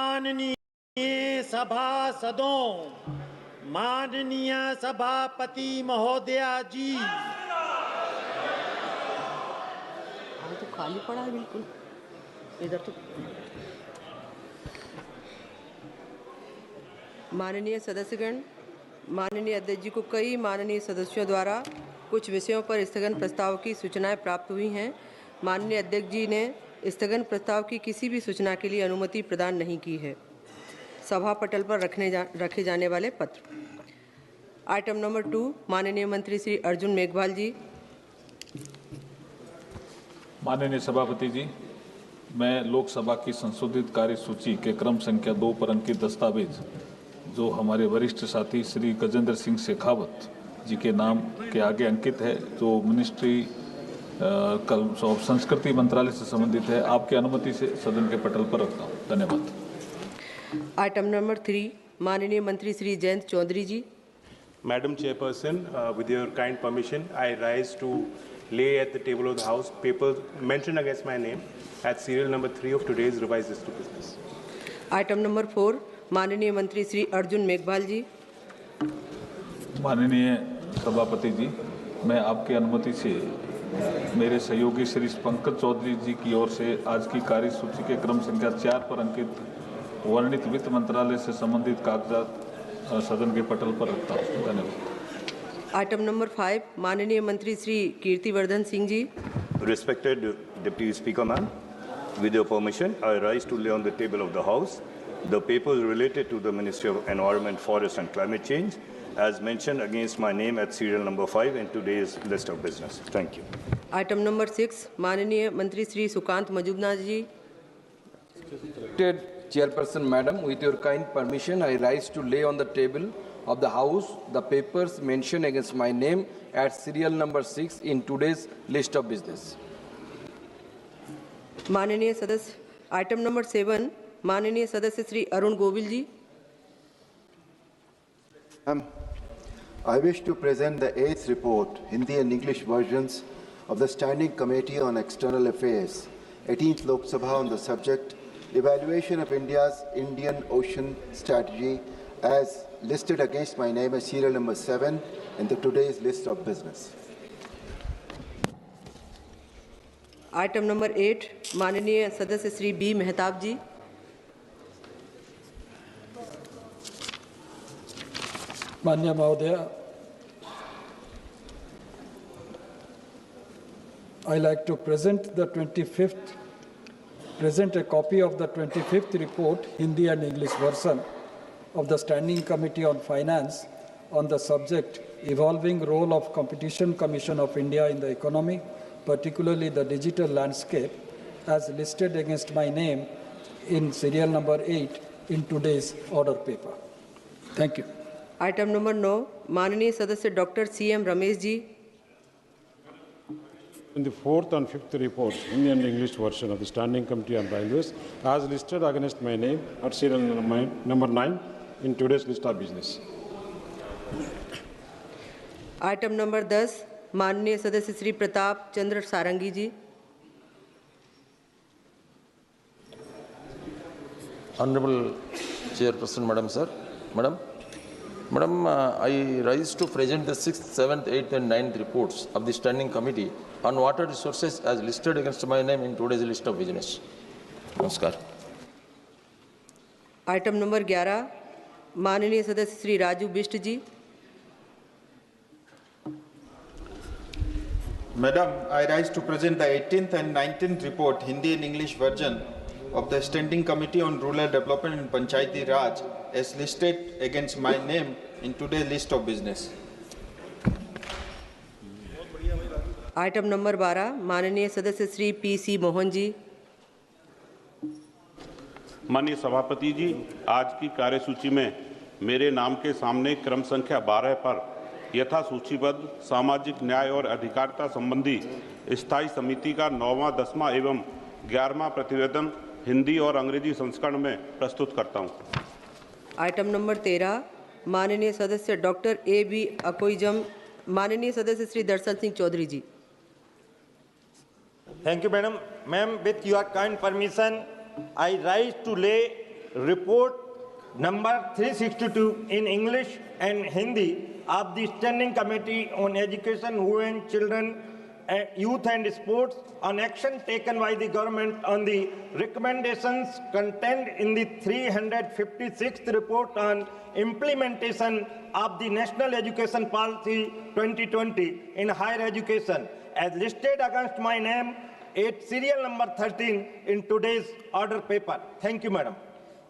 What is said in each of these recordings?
माननीय सभासदों, माननीय सभापति महोदया जी, तो खाली पड़ा है बिल्कुल इधर तो। माननीय सदस्यगण, माननीय अध्यक्ष जी को कई माननीय सदस्यों द्वारा कुछ विषयों पर स्थगन प्रस्ताव की सूचनाएं प्राप्त हुई हैं। माननीय अध्यक्ष जी ने स्थगन प्रस्ताव की किसी भी सूचना के लिए अनुमति प्रदान नहीं की है। सभा पटल पर रखे जाने वाले पत्र। आइटम नंबर 2, माननीय मंत्री श्री अर्जुन मेघवाल जी। माननीय सभापति जी, मैं लोकसभा की संशोधित कार्य सूची के क्रम संख्या 2 पर अंकित दस्तावेज जो हमारे वरिष्ठ साथी श्री गजेंद्र सिंह शेखावत जी के नाम के आगे अंकित है, जो मिनिस्ट्री संस्कृति मंत्रालय से संबंधित है, आपकी अनुमति से सदन के पटल पर रखता हूँ। धन्यवाद। आइटम नंबर 3, माननीय मंत्री श्री जयंत चौधरी जी। Madam Chairperson, with your kind permission, I rise to lay at the table of the House papers mentioned against my name at serial number 3 of today's revised list of business. Item number 4, माननीय मंत्री श्री अर्जुन मेघवाल जी। माननीय सभापति जी, मैं आपकी अनुमति से मेरे सहयोगी श्री पंकज चौधरी जी की ओर से आज की कार्यसूची के क्रम संख्या 4 पर अंकित वर्णित वित्त मंत्रालय से संबंधित कागजात सदन के पटल पर रखता हूँ। धन्यवाद। आइटम नंबर 5, माननीय मंत्री Shri Kirtivardhan Singh ji. Respected Deputy Speaker ma'am, with your permission, I rise to lay on the table of the House the papers related to the Ministry of Environment, Forest and Climate Change as mentioned against my name at serial number 5 in today's list of business. Thank you. Item number 6, माननीय मंत्री श्री सुकांत मजूमदार जी। Chairperson Madam, with your kind permission, I rise to lay on the table of the House the papers mentioned against my name at serial number 6 in today's list of business. माननीय सदस्य, item number 7, माननीय सदस्य श्री अरुण गोविल जी। I wish to present the 8th report, Hindi and English versions of the Standing Committee on External Affairs, 18th Lok Sabha on the subject Evaluation of India's Indian Ocean Strategy as listed against my name as serial number 7 in the today's list of business. Item number 8, माननीय सदस्य Shri B Mehtab जी। माननीय महोदय, I like to present a copy of the 25th report, Hindi and English version of the Standing Committee on Finance on the subject Evolving Role of Competition Commission of India in the Economy, particularly the digital landscape, as listed against my name in serial number 8 in today's order paper. Thank you. Item number 9, माननीय सदस्य doctor CM Ramesh ji. In the 4th and 5th reports, Hindi and English version of the Standing Committee on Railways, as listed against my name at serial number 9 in today's list of business. Item number 10, माननीय सदस्य श्री प्रताप चंद्र सारंगी जी। Honorable Chairperson, Madam Sir, Madam, I rise to present the 6th, 7th, 8th and 9th reports of the Standing Committee on Water Resources as listed against my name in today's list of business. Namaskar. Item number 11, माननीय सदस्य श्री राजू बिष्ट जी। Madam, I rise to present the 18th and 19th report, Hindi and English version of the Standing Committee on Rural Development and Panchayati Raj as listed against my name in today's list of business. Item number 12, माननीय सदस्य Shri PC Mohan ji. माननीय सभापति जी, आज की कार्यसूची में मेरे नाम के सामने क्रम संख्या 12 पर यथा सूचीबद्ध सामाजिक न्याय और अधिकारिता संबंधी स्थायी समिति का 9वां, 10वां एवं 11वां प्रतिवेदन हिंदी और अंग्रेजी संस्करण में प्रस्तुत करता हूं। आइटम नंबर 13, माननीय सदस्य डॉक्टर AB अकोइजम, माननीय सदस्य श्री दर्शन सिंह चौधरी जी। Thank you, madam. Ma'am, with your kind permission, I rise to lay report number 362 in English and Hindi of the Standing Committee on Education, Women, Children, Youth and Sports on action taken by the government on the recommendations contained in the 356th report on implementation of the National Education Policy 2020 in higher education as listed against my name at serial number 13 in today's order paper. Thank you, Madam.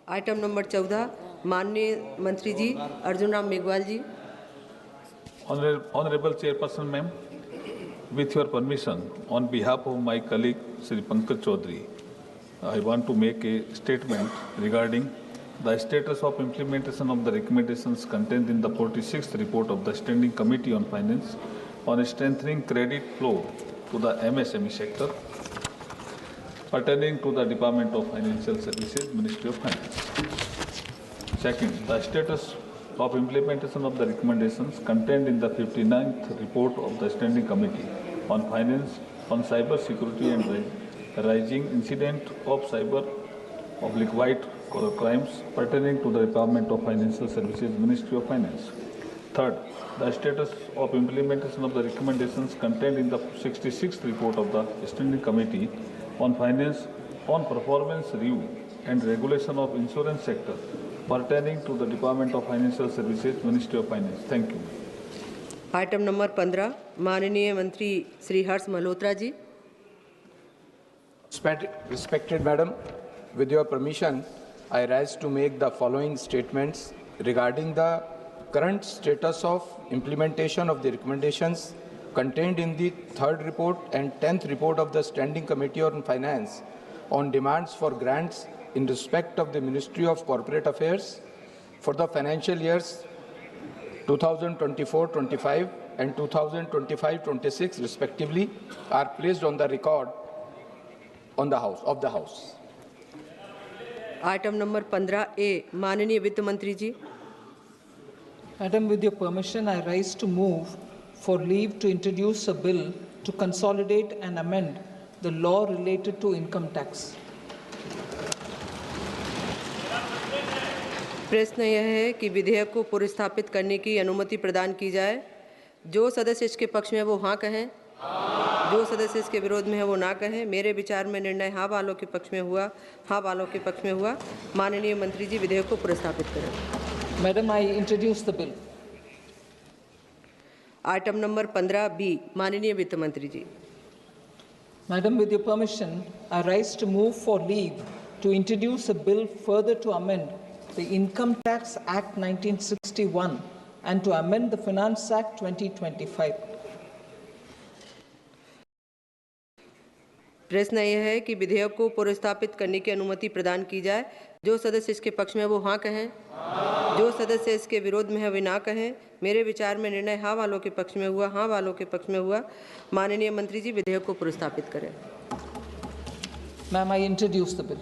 Item number 14 माननीय मंत्री जी अर्जुन राम मेघवाल जी। Honorable Chairperson, ma'am, with your permission, on behalf of my colleague Sri Pankaj Chaudhary, I want to make a statement regarding the status of implementation of the recommendations contained in the 46th report of the Standing Committee on Finance on strengthening credit flow to the MSME sector pertaining to the Department of Financial Services, Ministry of Finance. Second, the status of implementation of the recommendations contained in the 59th report of the Standing Committee on Finance on cyber security and rising incident of cyber/white collar crimes pertaining to the Department of Financial Services, Ministry of Finance. Third, the status of implementation of the recommendations contained in the 66th report of the Standing Committee on Finance on performance review and regulation of insurance sector pertaining to the Department of Financial Services, Ministry of Finance. Thank you. Item number 15 माननीय मंत्री Shri Harsh Malhotra ji. Respected Madam, with your permission, I rise to make the following statements regarding the current status of implementation of the recommendations contained in the 3rd report and 10th report of the Standing Committee on Finance on demands for grants in respect of the Ministry of Corporate Affairs for the financial years 2024-25 and 2025-26 respectively are placed on the record of the House. Item number 15A माननीय वित्त मंत्री जी। Madam, with your permission, I rise to move for leave to introduce a bill to consolidate and amend the law related to income tax. प्रश्न यह है कि विधेयक को पुनर्स्थापित करने की अनुमति प्रदान की जाए। जो सदस्य इसके पक्ष में वो हाँ कहें, जो सदस्य इसके विरोध में है वो ना कहें। मेरे विचार में निर्णय हाँ वालों के पक्ष में हुआ, हाँ वालों के पक्ष में हुआ। माननीय मंत्री जी विधेयक को पुनर्स्थापित करें। Madam, I introduce the bill. Item number 15B माननीय वित्त मंत्री जी। Madam, with your permission, I rise to move for leave to introduce a bill further to amend the Income Tax Act 1961 and to amend the Finance Act 2025. प्रश्न यह है कि विधेयक को पुनर्स्थापित करने की अनुमति प्रदान की जाए। जो सदस्य इसके पक्ष में वो हाँ कहें, जो सदस्य इसके विरोध में है वे ना कहें। मेरे विचार में निर्णय हाँ वालों के पक्ष में हुआ, हाँ वालों के पक्ष में हुआ। माननीय मंत्री जी विधेयक को पुनर्स्थापित करें। Ma'am, I introduce the bill.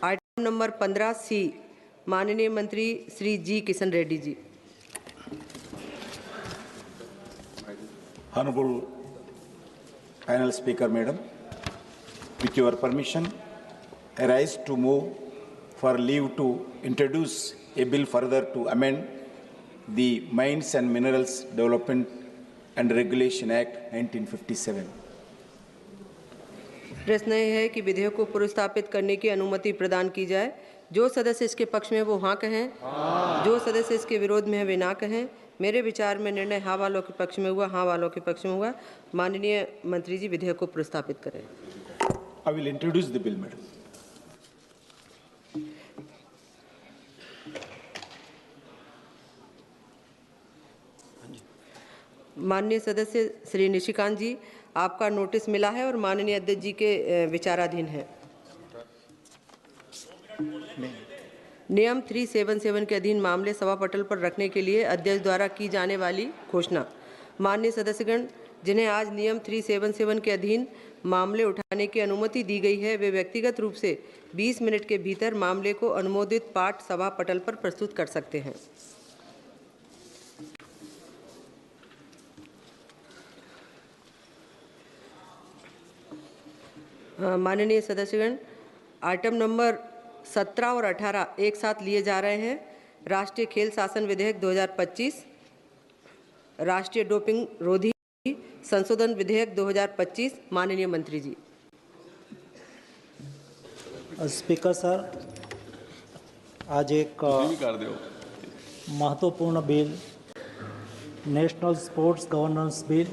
Item number 15C माननीय मंत्री श्री जी Kishan Reddy ji. Honorable Panel Speaker, Madam, with your permission, I rise to move for leave to introduce a bill further to amend the Mines and Minerals Development and Regulation Act 1957. प्रश्न यह है कि विधेयक को पुनर्स्थापित करने की अनुमति प्रदान की जाए। जो सदस्य इसके पक्ष में वो हाँ कहें, जो सदस्य इसके विरोध में है वे ना कहें। मेरे विचार में निर्णय हाँ वालों के पक्ष में हुआ, हाँ वालों के पक्ष में हुआ। माननीय मंत्री जी विधेयक को प्रस्तावित करें। I will introduce the bill, Madam. माननीय सदस्य श्री निशिकांत जी, आपका नोटिस मिला है और माननीय अध्यक्ष जी के विचाराधीन है। नियम 377 के अधीन मामले सभा पटल पर रखने के लिए अध्यक्ष द्वारा की जाने वाली घोषणा। माननीय सदस्यगण, जिन्हें आज नियम 377 के अधीन मामले उठाने की अनुमति दी गई है, वे व्यक्तिगत रूप से 20 मिनट के भीतर मामले को अनुमोदित पाठ सभा पटल पर प्रस्तुत कर सकते हैं। माननीय सदस्यगण, आइटम नंबर 17 और 18 एक साथ लिए जा रहे हैं। राष्ट्रीय खेल शासन विधेयक 2025, राष्ट्रीय डोपिंग रोधी संशोधन विधेयक 2025। माननीय मंत्री जी। स्पीकर सर, आज एक महत्वपूर्ण bill national sports governance bill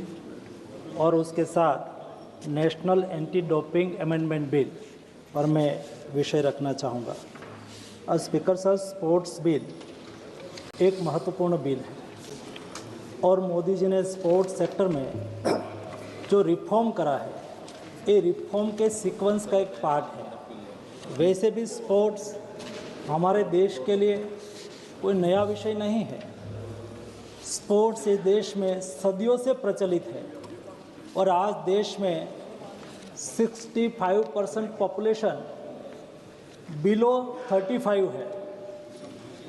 और उसके साथ national anti doping amendment bill पर मैं विषय रखना चाहूँगा। स्पीकर सर, स्पोर्ट्स बिल एक महत्वपूर्ण बिल है और मोदी जी ने स्पोर्ट्स सेक्टर में जो रिफॉर्म करा है, ये रिफॉर्म के सीक्वेंस का एक पार्ट है। वैसे भी स्पोर्ट्स हमारे देश के लिए कोई नया विषय नहीं है। स्पोर्ट्स इस देश में सदियों से प्रचलित है और आज देश में 65% पॉपुलेशन बिलो 35 है।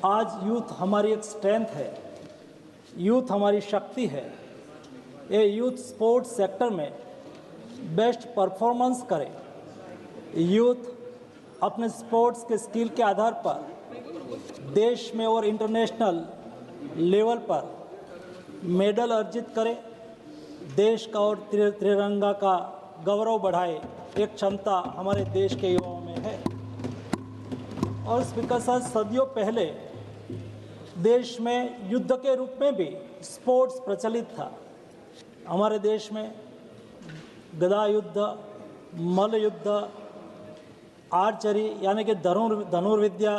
आज यूथ हमारी एक स्ट्रेंथ है, यूथ हमारी शक्ति है। ये यूथ स्पोर्ट्स सेक्टर में बेस्ट परफॉर्मेंस करे, यूथ अपने स्पोर्ट्स के स्किल के आधार पर देश में और इंटरनेशनल लेवल पर मेडल अर्जित करे, देश का और तिरंगा का गौरव बढ़ाए, एक क्षमता हमारे देश के युवाओं में है। और स्पीकर साहब, सदियों पहले देश में युद्ध के रूप में भी स्पोर्ट्स प्रचलित था। हमारे देश में गदा युद्ध, मल्ल युद्ध, आर्चरी यानी कि धनुर्विद्या,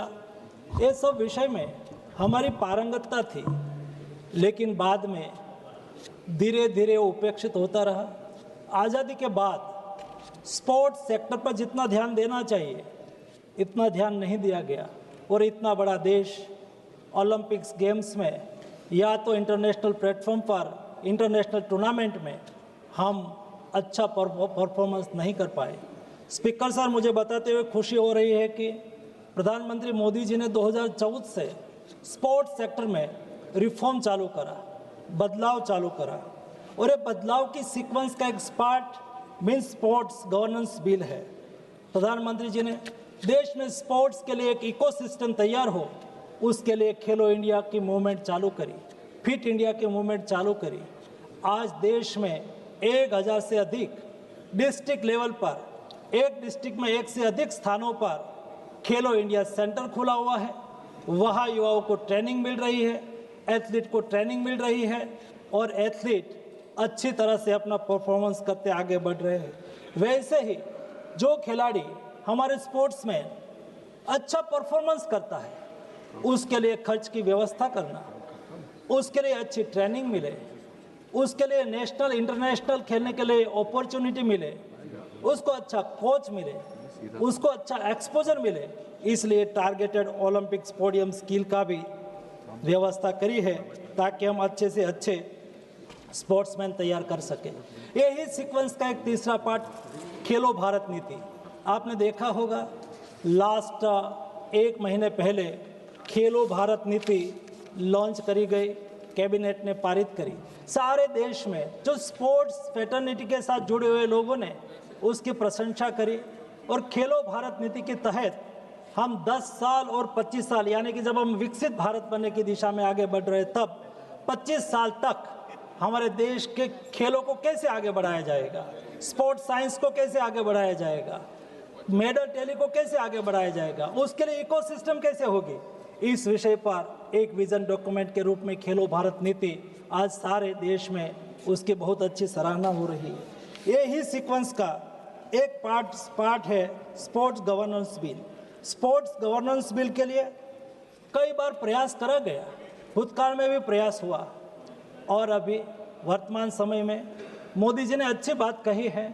ये सब विषय में हमारी पारंगतता थी, लेकिन बाद में धीरे धीरे उपेक्षित होता रहा। आज़ादी के बाद स्पोर्ट्स सेक्टर पर जितना ध्यान देना चाहिए इतना ध्यान नहीं दिया गया और इतना बड़ा देश ओलंपिक्स गेम्स में या तो इंटरनेशनल प्लेटफॉर्म पर, इंटरनेशनल टूर्नामेंट में हम अच्छा परफॉर्मेंस नहीं कर पाए। स्पीकर सर, मुझे बताते हुए खुशी हो रही है कि प्रधानमंत्री मोदी जी ने 2014 से स्पोर्ट्स सेक्टर में रिफॉर्म चालू करा, बदलाव चालू करा और ये बदलाव की सीक्वेंस का एक part means sports governance bill है। प्रधानमंत्री जी ने देश में स्पोर्ट्स के लिए एक इकोसिस्टम तैयार हो, उसके लिए खेलो इंडिया की मूवमेंट चालू करी, फिट इंडिया की मूवमेंट चालू करी। आज देश में 1000 से अधिक डिस्ट्रिक्ट लेवल पर, एक डिस्ट्रिक्ट में 1 से अधिक स्थानों पर खेलो इंडिया सेंटर खुला हुआ है। वहाँ युवाओं को ट्रेनिंग मिल रही है, एथलीट को ट्रेनिंग मिल रही है और एथलीट अच्छी तरह से अपना परफॉर्मेंस करते आगे बढ़ रहे हैं। वैसे ही जो खिलाड़ी हमारे स्पोर्ट्स में अच्छा परफॉर्मेंस करता है, उसके लिए खर्च की व्यवस्था करना, उसके लिए अच्छी ट्रेनिंग मिले, उसके लिए नेशनल इंटरनेशनल खेलने के लिए अपॉर्चुनिटी मिले, उसको अच्छा कोच मिले, उसको अच्छा एक्सपोजर मिले, इसलिए टारगेटेड ओलंपिक पोडियम स्किल का भी व्यवस्था करी है ताकि हम अच्छे से अच्छे स्पोर्ट्समैन तैयार कर सकें। यही सीक्वेंस का एक तीसरा पार्ट खेलो भारत नीति। आपने देखा होगा लास्ट 1 महीने पहले खेलो भारत नीति लॉन्च करी गई, कैबिनेट ने पारित करी। सारे देश में जो स्पोर्ट्स फ्रेटर्निटी के साथ जुड़े हुए लोगों ने उसकी प्रशंसा करी और खेलो भारत नीति के तहत हम 10 साल और 25 साल यानी कि जब हम विकसित भारत बनने की दिशा में आगे बढ़ रहे तब 25 साल तक हमारे देश के खेलों को कैसे आगे बढ़ाया जाएगा, स्पोर्ट्स साइंस को कैसे आगे बढ़ाया जाएगा, मेडल टैली को कैसे आगे बढ़ाया जाएगा, उसके लिए इकोसिस्टम कैसे होगी, इस विषय पर एक विजन डॉक्यूमेंट के रूप में खेलो भारत नीति आज सारे देश में उसकी बहुत अच्छी सराहना हो रही है। यही सीक्वेंस का एक पार्ट है sports governance bill. Sports governance bill के लिए कई बार प्रयास करा गया, भूतकाल में भी प्रयास हुआ और अभी वर्तमान समय में मोदी जी ने अच्छी बात कही है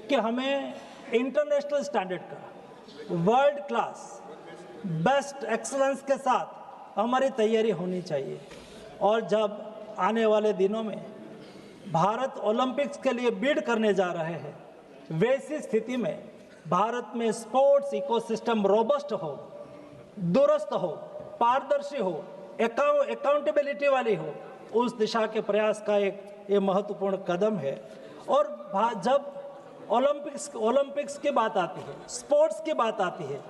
कि हमें इंटरनेशनल स्टैंडर्ड का वर्ल्ड क्लास बेस्ट एक्सलेंस के साथ हमारी तैयारी होनी चाहिए। और जब आने वाले दिनों में भारत ओलंपिक्स के लिए बिड करने जा रहे हैं, वैसी स्थिति में भारत में स्पोर्ट्स इकोसिस्टम रोबस्ट हो, दुरुस्त हो, पारदर्शी हो, अकाउंटेबिलिटी वाली हो, उस दिशा के प्रयास का एक ये महत्वपूर्ण कदम है। और जब ओलंपिक्स की बात आती है, स्पोर्ट्स की बात आती है,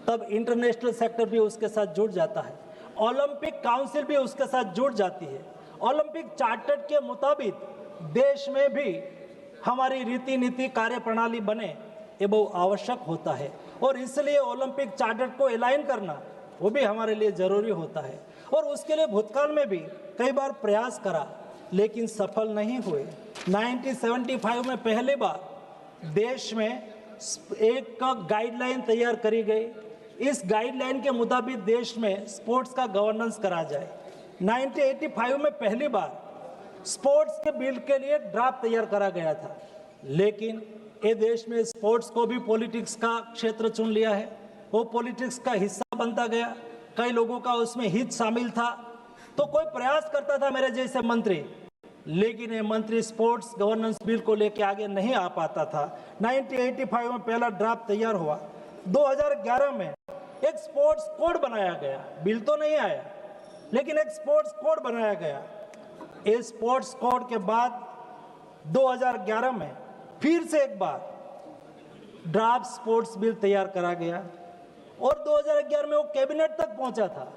तब इंटरनेशनल सेक्टर भी उसके साथ जुड़ जाता है, ओलंपिक काउंसिल भी उसके साथ जुड़ जाती है। ओलंपिक चार्टर के मुताबिक देश में भी हमारी रीति नीति कार्यप्रणाली बने, ये बहुत आवश्यक होता है और इसलिए ओलंपिक चार्टर को अलाइन करना वो भी हमारे लिए ज़रूरी होता है। और उसके लिए भूतकाल में भी कई बार प्रयास करा लेकिन सफल नहीं हुए। 1975 में पहली बार देश में एक गाइडलाइन तैयार करी गई। इस गाइडलाइन के मुताबिक देश में स्पोर्ट्स का गवर्नेंस करा जाए। 1985 में पहली बार स्पोर्ट्स के बिल के लिए ड्राफ्ट तैयार करा गया था, लेकिन ये देश में स्पोर्ट्स को भी पॉलिटिक्स का क्षेत्र चुन लिया है, वो पॉलिटिक्स का हिस्सा बनता गया। कई लोगों का उसमें हित शामिल था, तो कोई प्रयास करता था मेरे जैसे मंत्री, लेकिन ये मंत्री स्पोर्ट्स गवर्नेंस बिल को लेकर आगे नहीं आ पाता था। 1985 में पहला ड्राफ्ट तैयार हुआ। 2011 में एक स्पोर्ट्स कोड बनाया गया, बिल तो नहीं आया लेकिन एक स्पोर्ट्स कोड बनाया गया। इस स्पोर्ट्स कोड के बाद 2011 में फिर से एक बार ड्राफ्ट स्पोर्ट्स बिल तैयार करा गया और 2011 में वो कैबिनेट तक पहुंचा था,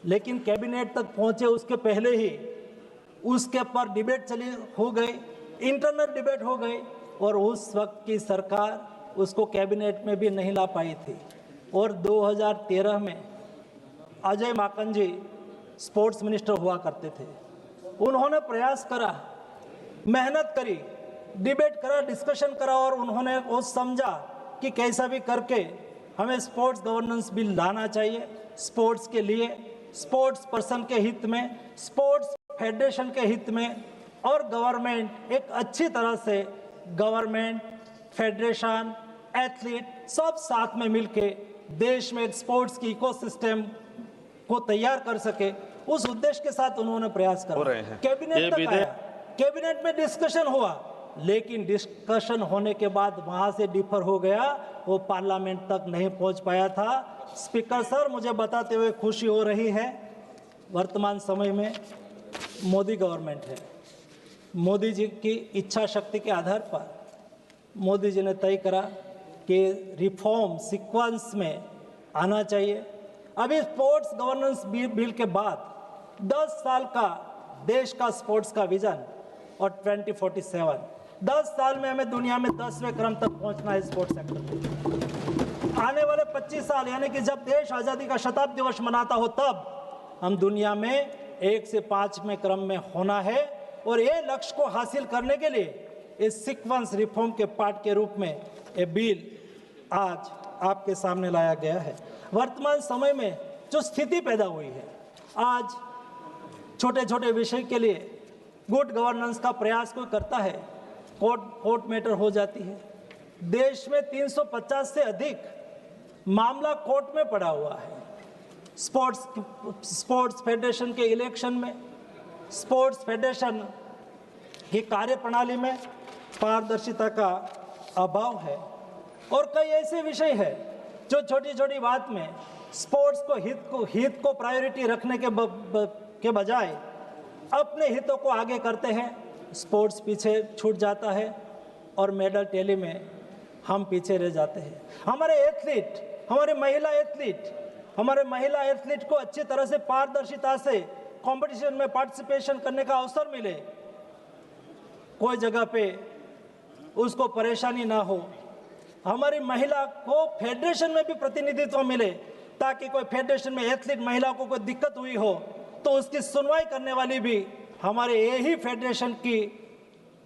लेकिन कैबिनेट तक पहुंचे उसके पहले ही उसके पर डिबेट हो गई, इंटरनल डिबेट हो गई और उस वक्त की सरकार उसको कैबिनेट में भी नहीं ला पाई थी। और 2013 में अजय माकन जी स्पोर्ट्स मिनिस्टर हुआ करते थे, उन्होंने प्रयास करा, मेहनत करी, डिबेट करा, डिस्कशन करा और उन्होंने वो समझा कि कैसा भी करके हमें स्पोर्ट्स गवर्नेंस बिल लाना चाहिए। स्पोर्ट्स के लिए, स्पोर्ट्स पर्सन के हित में, स्पोर्ट्स फेडरेशन के हित में और गवर्नमेंट एक अच्छी तरह से गवर्नमेंट, फेडरेशन, एथलीट सब साथ में मिलके देश में एक स्पोर्ट्स की इकोसिस्टम को तैयार कर सके, उस उद्देश्य के साथ उन्होंने प्रयास करा। कैबिनेट तक आया, कैबिनेट में डिस्कशन हुआ, लेकिन डिस्कशन होने के बाद वहां से डिफर हो गया, वो पार्लियामेंट तक नहीं पहुंच पाया था। स्पीकर सर, मुझे बताते हुए खुशी हो रही है, वर्तमान समय में मोदी गवर्नमेंट है। मोदी जी की इच्छा शक्ति के आधार पर मोदी जी ने तय करा कि रिफॉर्म सीक्वेंस में आना चाहिए। अभी स्पोर्ट्स गवर्नेंस बिल के बाद 10 साल का देश का स्पोर्ट्स का विजन और 2047, 10 साल में हमें दुनिया में 10वें क्रम तक पहुंचना है स्पोर्ट्स सेक्टर में। आने वाले 25 साल यानी कि जब देश आज़ादी का शताब्दी दिवस मनाता हो, तब हम दुनिया में 1 से 5वें क्रम में होना है और ये लक्ष्य को हासिल करने के लिए इस सीक्वेंस रिफॉर्म के पार्ट के रूप में ये बिल आज आपके सामने लाया गया है। वर्तमान समय में जो स्थिति पैदा हुई है, आज छोटे छोटे विषय के लिए गुड गवर्नेंस का प्रयास कोई करता है, कोर्ट मैटर हो जाती है। देश में 350 से अधिक मामला कोर्ट में पड़ा हुआ है। स्पोर्ट्स फेडरेशन के इलेक्शन में, स्पोर्ट्स फेडरेशन की कार्यप्रणाली में पारदर्शिता का अभाव है और कई ऐसे विषय है जो छोटी छोटी बात में स्पोर्ट्स को हित को प्रायोरिटी रखने के बजाय अपने हितों को आगे करते हैं। स्पोर्ट्स पीछे छूट जाता है और मेडल टैली में हम पीछे रह जाते हैं। हमारे एथलीट, हमारे महिला एथलीट को अच्छी तरह से पारदर्शिता से कंपटीशन में पार्टिसिपेशन करने का अवसर मिले, कोई जगह पे उसको परेशानी ना हो। हमारी महिला को फेडरेशन में भी प्रतिनिधित्व मिले, ताकि कोई फेडरेशन में एथलीट महिला को कोई दिक्कत हुई हो तो उसकी सुनवाई करने वाली भी हमारे यही फेडरेशन की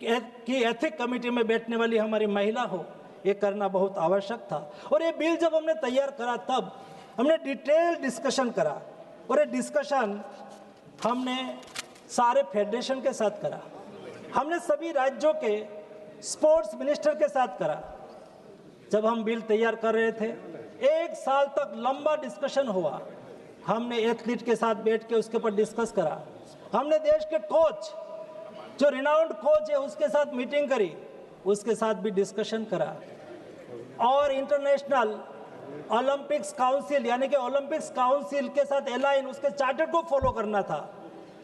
एथिक कमेटी में बैठने वाली हमारी महिला हो। ये करना बहुत आवश्यक था और ये बिल जब हमने तैयार करा तब हमने डिटेल डिस्कशन करा और ये डिस्कशन हमने सारे फेडरेशन के साथ करा, हमने सभी राज्यों के स्पोर्ट्स मिनिस्टर के साथ करा। जब हम बिल तैयार कर रहे थे, 1 साल तक लंबा डिस्कशन हुआ। हमने एथलीट के साथ बैठ के उसके ऊपर डिस्कस करा। हमने देश के कोच, जो रिनाउंड कोच है, उसके साथ मीटिंग करी, उसके साथ भी डिस्कशन करा। और इंटरनेशनल ओलंपिक्स काउंसिल यानी कि ओलंपिक्स काउंसिल के साथ अलाइन, उसके चार्टर को फॉलो करना था,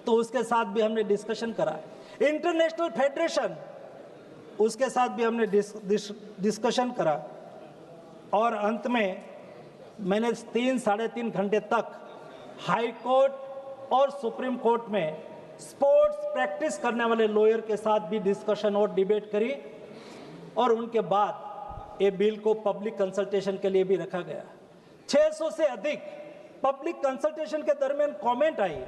तो उसके साथ भी हमने डिस्कशन करा। इंटरनेशनल फेडरेशन, उसके साथ भी हमने डिस्कशन करा। और अंत में मैंने 3-3.5 घंटे तक हाई कोर्ट और सुप्रीम कोर्ट में स्पोर्ट्स प्रैक्टिस करने वाले लॉयर के साथ भी डिस्कशन और डिबेट करी और उनके बाद ये बिल को पब्लिक कंसल्टेशन के लिए भी रखा गया। 600 से अधिक पब्लिक कंसल्टेशन के दरमियान कमेंट आई।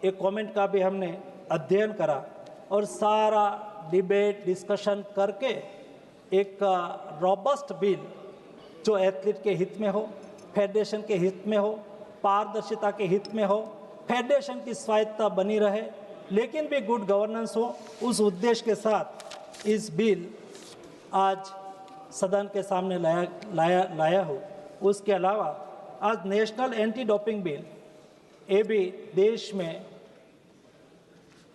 एक कमेंट का भी हमने अध्ययन करा और सारा डिबेट डिस्कशन करके एक रॉबस्ट बिल जो एथलीट के हित में हो, फेडरेशन के हित में हो, पारदर्शिता के हित में हो, फेडरेशन की स्वायत्तता बनी रहे लेकिन भी गुड गवर्नेंस हो, उस उद्देश्य के साथ इस बिल आज सदन के सामने लाया हो। उसके अलावा आज नेशनल एंटी डोपिंग बिल, ये भी देश में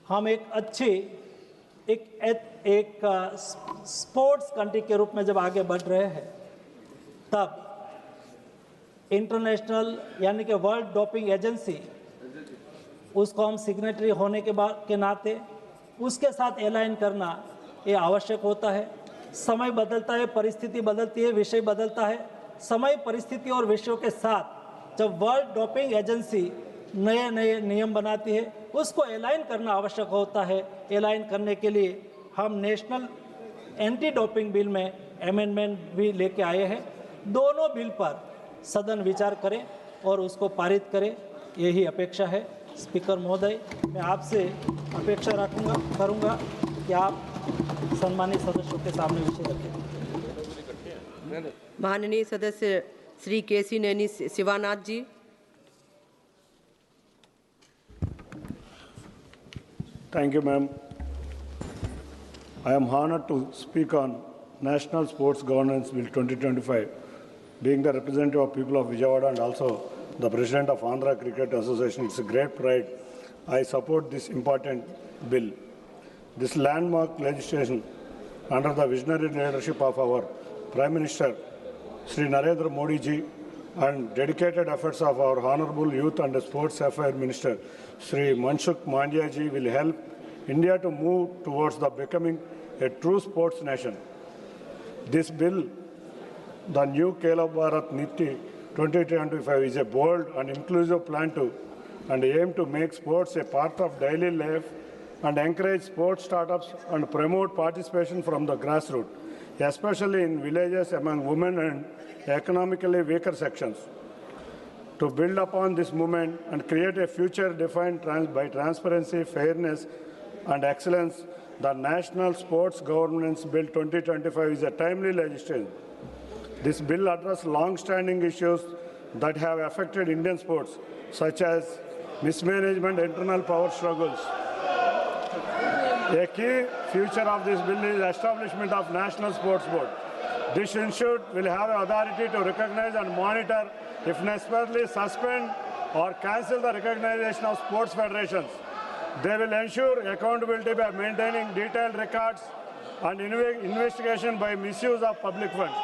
हम एक अच्छी एक स्पोर्ट्स कंट्री के रूप में जब आगे बढ़ रहे हैं तब इंटरनेशनल यानी कि वर्ल्ड डोपिंग एजेंसी, उसको हम सिग्नेटरी होने के नाते उसके साथ अलाइन करना ये आवश्यक होता है। समय बदलता है, परिस्थिति बदलती है, विषय बदलता है। समय, परिस्थिति और विषयों के साथ जब वर्ल्ड डोपिंग एजेंसी नए नए नियम बनाती है उसको अलाइन करना आवश्यक होता है। अलाइन करने के लिए हम नेशनल एंटी डोपिंग बिल में अमेंडमेंट भी लेके आए हैं। दोनों बिल पर सदन विचार करे और उसको पारित करे, यही अपेक्षा है। स्पीकर महोदय, मैं आपसे अपेक्षा करूंगा कि आप सम्मानित सदस्यों के सामने विषय रखें। माननीय सदस्य श्री केसी नैनी शिवानाथ जी। Thank you, ma'am. I am honored to speak on National Sports Governance Bill 2025. Being the representative of people of Vijayawada and also the president of Andhra Cricket Association, it's a great pride. I support this important bill. This landmark legislation under the visionary leadership of our Prime Minister, Sri Narendra Modi ji, and dedicated efforts of our Honorable Youth and Sports Affairs Minister, Sri Manshukh Mandaviya ji, will help India to move towards the becoming a true sports nation. This bill, the new Khelo Bharat Niti 2025, is a bold and inclusive plan to and aim to make sports a part of daily life and encourage sports startups and promote participation from the grassroots, especially in villages among women and economically weaker sections. To build upon this movement and create a future defined by transparency, fairness, and excellence, the National Sports Governance Bill 2025 is a timely legislation. This bill addresses long-standing issues that have affected Indian sports, such as mismanagement, internal power struggles. A key feature of this bill is establishment of National Sports Board. This institute will have authority to recognize and monitor, if necessarily suspend or cancel the recognition of sports federations. They will ensure accountability by maintaining detailed records and investigation by misuse of public funds.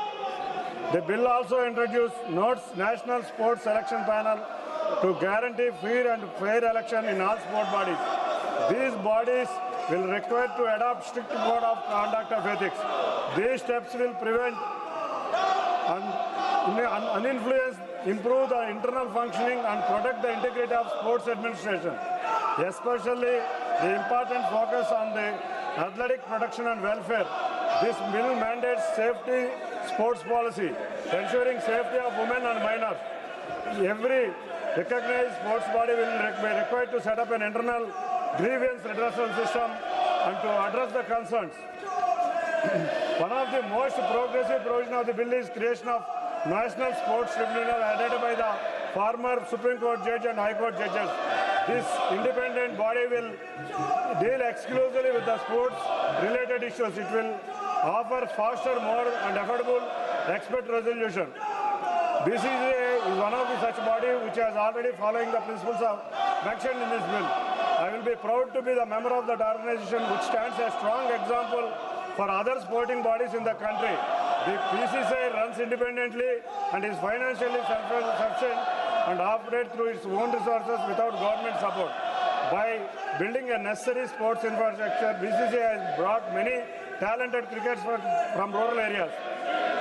The bill also introduced National Sports Selection Panel to guarantee fair election in all sport bodies. These bodies will require to adopt strict code of conduct of ethics. These steps will prevent uninfluenced, improve the internal functioning and protect the integrity of sports administration, especially the important focus on the athletic protection and welfare. This bill mandates safety sports policy, ensuring safety of women and minors. Every recognized sports body will be required to set up an internal grievance redressal system and to address the concerns. One of the most progressive provisions of the bill is creation of National Sports Tribunal headed by the former Supreme Court judge and High Court judges. This independent body will deal exclusively with the sports-related issues. It will offer faster, more and affordable expert resolution. BCCI is one of the such body which is already following the principles mentioned in this bill. I will be proud to be the member of that organization which stands a strong example for other sporting bodies in the country. The BCCI runs independently and is financially self-sufficient and operates through its own resources without government support. By building a necessary sports infrastructure, BCCI has brought many talented cricketers from rural areas.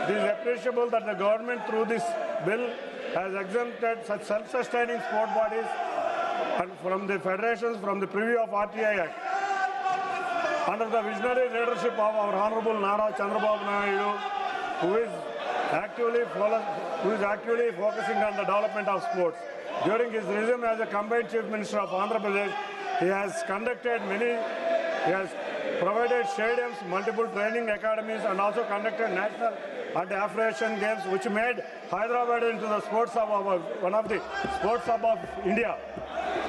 It is appreciable that the government through this bill has exempted such self-sustaining sport bodies and from the federations from the preview of RTI Act. Under the visionary leadership of our Honorable Nara Chandrababu Naidu, who is actively focusing on the development of sports. During his regime as a combined Chief Minister of Andhra Pradesh, he has provided stadiums, multiple training academies, and also conducted national and Afro-Asian Games, which made Hyderabad into the sports hub of one of the sports hub of India.